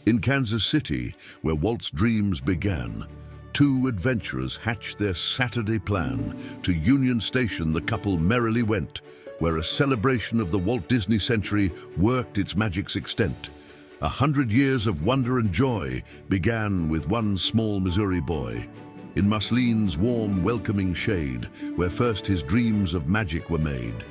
In Kansas City, where Walt's dreams began, two adventurers hatched their Saturday plan. To Union Station the couple merrily went, where a celebration of the Walt Disney century worked its magic's extent. 100 years of wonder and joy began with one small Missouri boy. In Musline's warm, welcoming shade, where first his dreams of magic were made.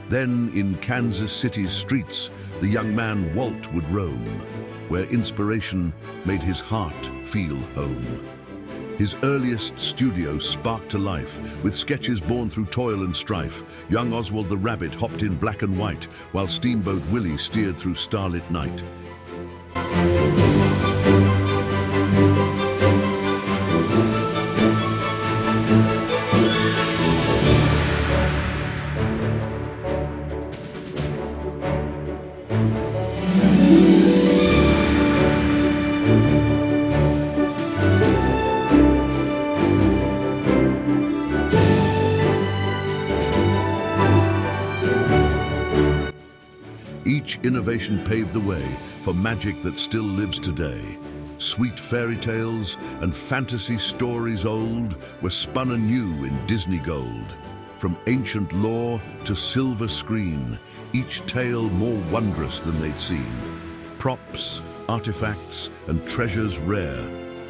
Then, in Kansas City's streets, the young man Walt would roam, where inspiration made his heart feel home. His earliest studio sparked to life, with sketches born through toil and strife. Young Oswald the Rabbit hopped in black and white, while Steamboat Willie steered through starlit night. Each innovation paved the way for magic that still lives today. Sweet fairy tales and fantasy stories old were spun anew in Disney gold. From ancient lore to silver screen, each tale more wondrous than they'd seen. Props, artifacts, and treasures rare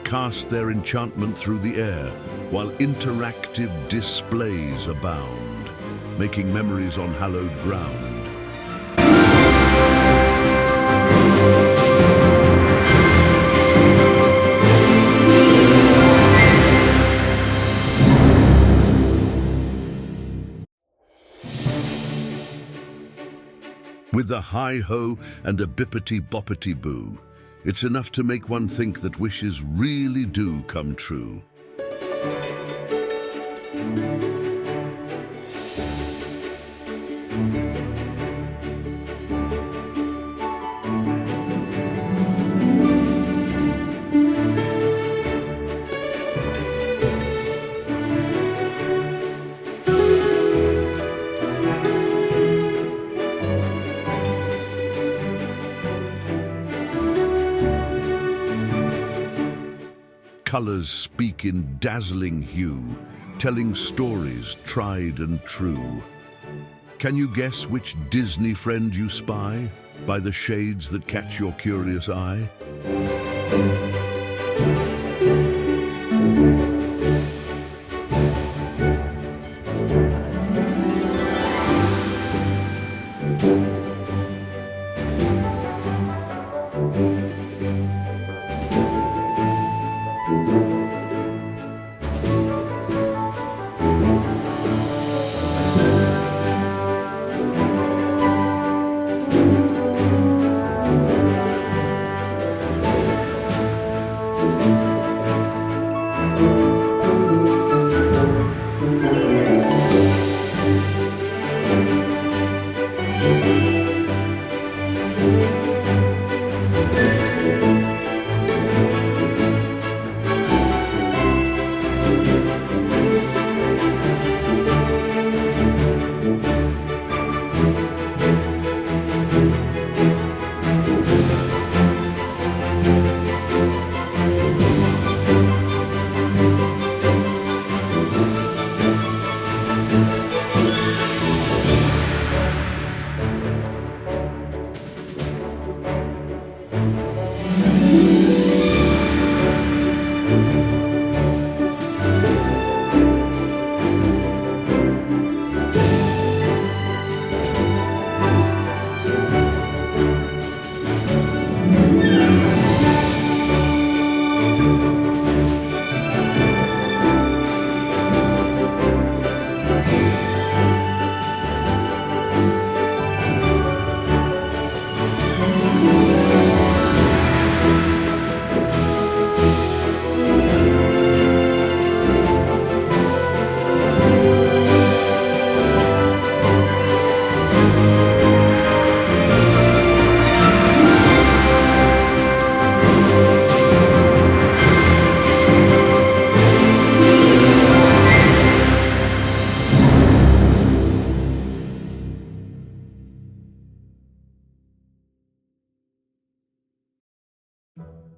cast their enchantment through the air, while interactive displays abound, making memories on hallowed ground. With a hi-ho and a bippity-boppity-boo, it's enough to make one think that wishes really do come true. Colors speak in dazzling hue, telling stories tried and true. Can you guess which Disney friend you spy by the shades that catch your curious eye?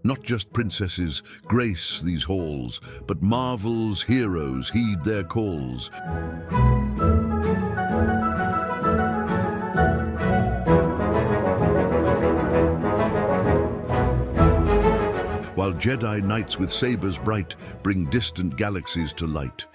Not just princesses grace these halls, but marvel's heroes heed their calls. While Jedi knights with sabers bright bring distant galaxies to light.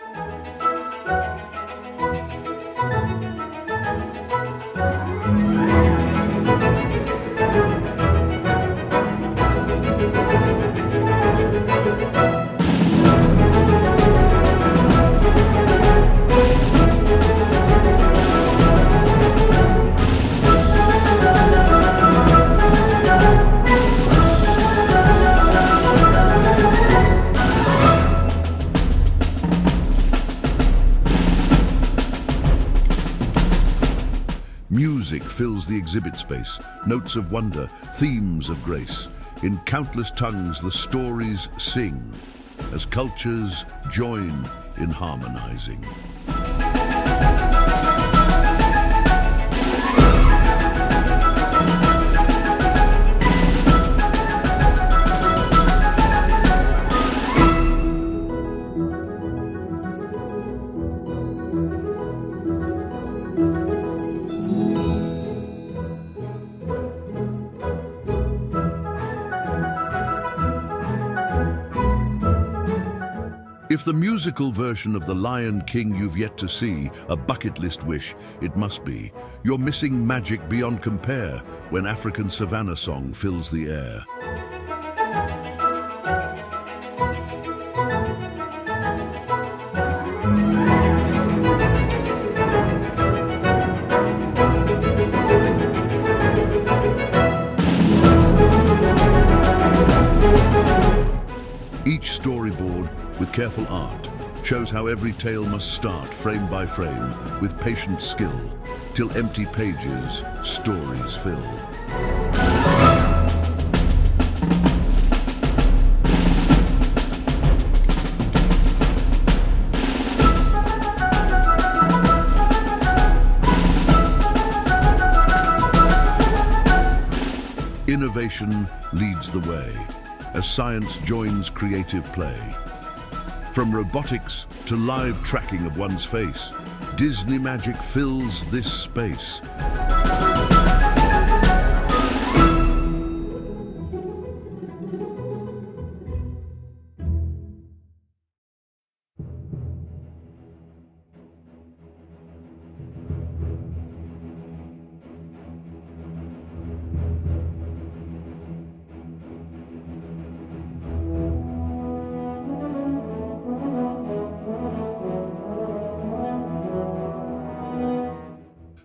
Music fills the exhibit space, notes of wonder, themes of grace. In countless tongues the stories sing, as cultures join in harmonizing. If the musical version of The Lion King you've yet to see, a bucket list wish, it must be. You're missing magic beyond compare when African Savannah song fills the air. Each storyboard, with careful art, shows how every tale must start, frame by frame, with patient skill, till empty pages stories fill. Innovation leads the way, as science joins creative play. From robotics to live tracking of one's face, Disney magic fills this space.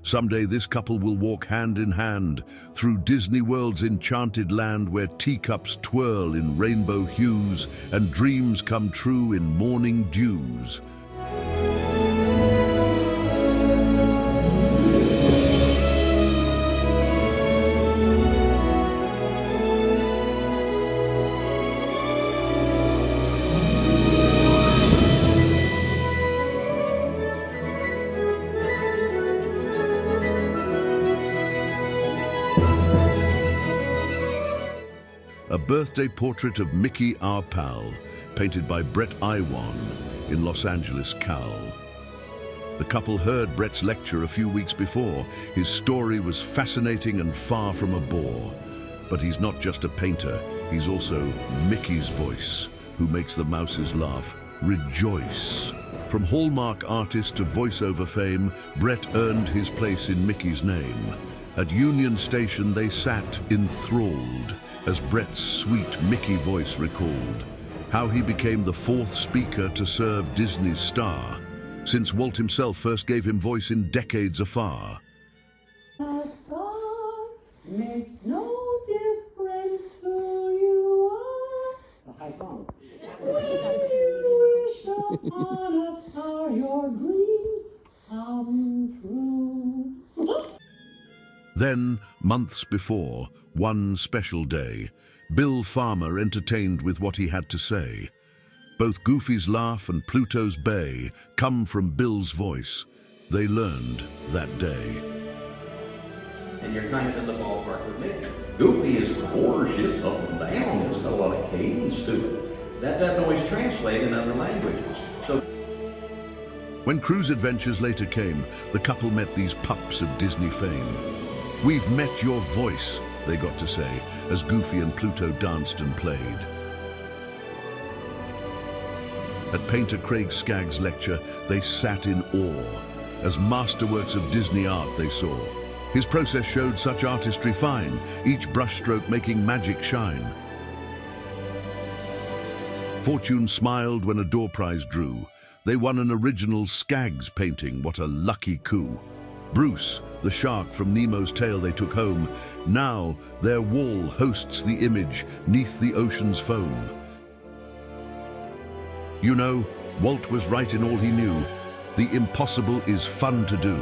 Someday this couple will walk hand in hand through Disney World's enchanted land, where teacups twirl in rainbow hues and dreams come true in morning dews. A birthday portrait of Mickey, our pal, painted by Bret Iwan in Los Angeles, Cal. The couple heard Bret's lecture a few weeks before. His story was fascinating and far from a bore. But he's not just a painter, he's also Mickey's voice, who makes the mouses laugh. Rejoice. From Hallmark artist to voiceover fame, Bret earned his place in Mickey's name. At Union Station they sat enthralled, as Bret's sweet Mickey voice recalled how he became the fourth speaker to serve Disney's star, since Walt himself first gave him voice in decades afar. A star makes no difference who you are. It's a high phone. Wish upon a star, your dreams come true. Then, months before, one special day, Bill Farmer entertained with what he had to say. Both Goofy's laugh and Pluto's bay come from Bill's voice. They learned that day. and you're kind of in the ballpark with me. Goofy is harsh, it's up and down, it's got a lot of cadence to it. That doesn't always translate in other languages. So When cruise adventures later came, the couple met these pups of Disney fame. "We've met your voice," they got to say, as Goofy and Pluto danced and played. At painter Craig Skaggs' lecture, they sat in awe, as masterworks of Disney art they saw. His process showed such artistry fine, each brushstroke making magic shine. Fortune smiled when a door prize drew. They won an original Skaggs painting, what a lucky coup. Bruce, the shark from Nemo's tale they took home, now their wall hosts the image 'neath the ocean's foam. You know, Walt was right in all he knew. The impossible is fun to do.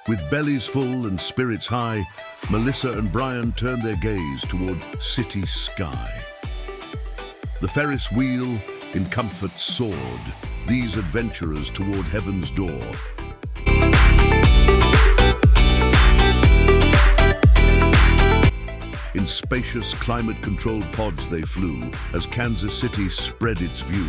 With bellies full and spirits high, Melissa and Brian turned their gaze toward city sky. The Ferris wheel in comfort soared, these adventurers toward heaven's door. In spacious, climate-controlled pods they flew, as Kansas City spread its view.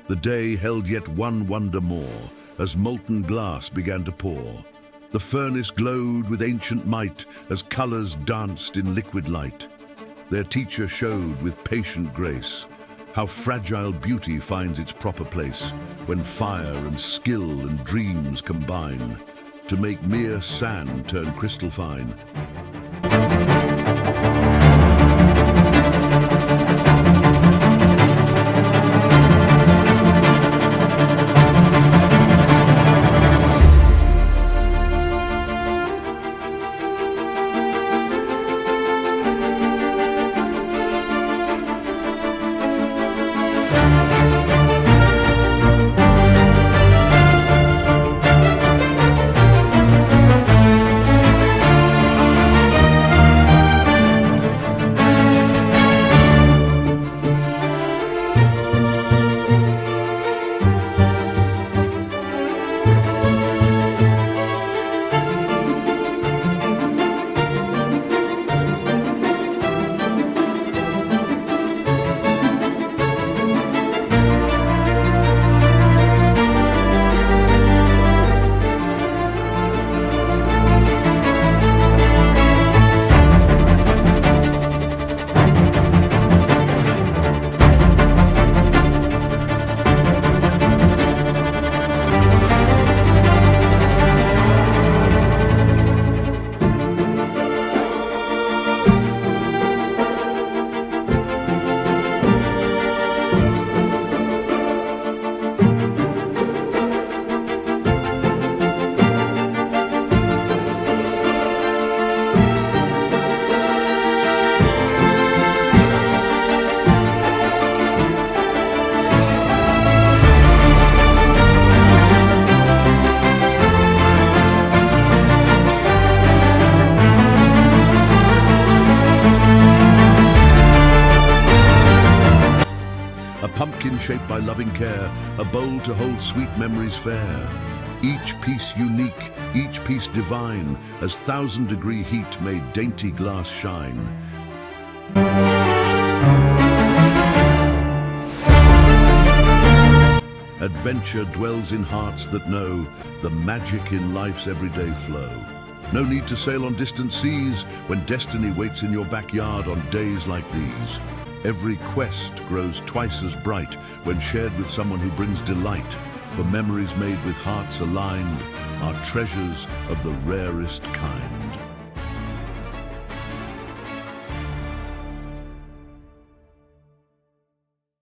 The day held yet one wonder more, as molten glass began to pour. The furnace glowed with ancient might, as colors danced in liquid light. Their teacher showed with patient grace how fragile beauty finds its proper place when fire and skill and dreams combine to make mere sand turn crystal fine. shaped by loving care, a bowl to hold sweet memories fair. Each piece unique, each piece divine, as 1,000-degree heat made dainty glass shine. Adventure dwells in hearts that know the magic in life's everyday flow. No need to sail on distant seas when destiny waits in your backyard on days like these. Every quest grows twice as bright when shared with someone who brings delight, for memories made with hearts aligned are treasures of the rarest kind.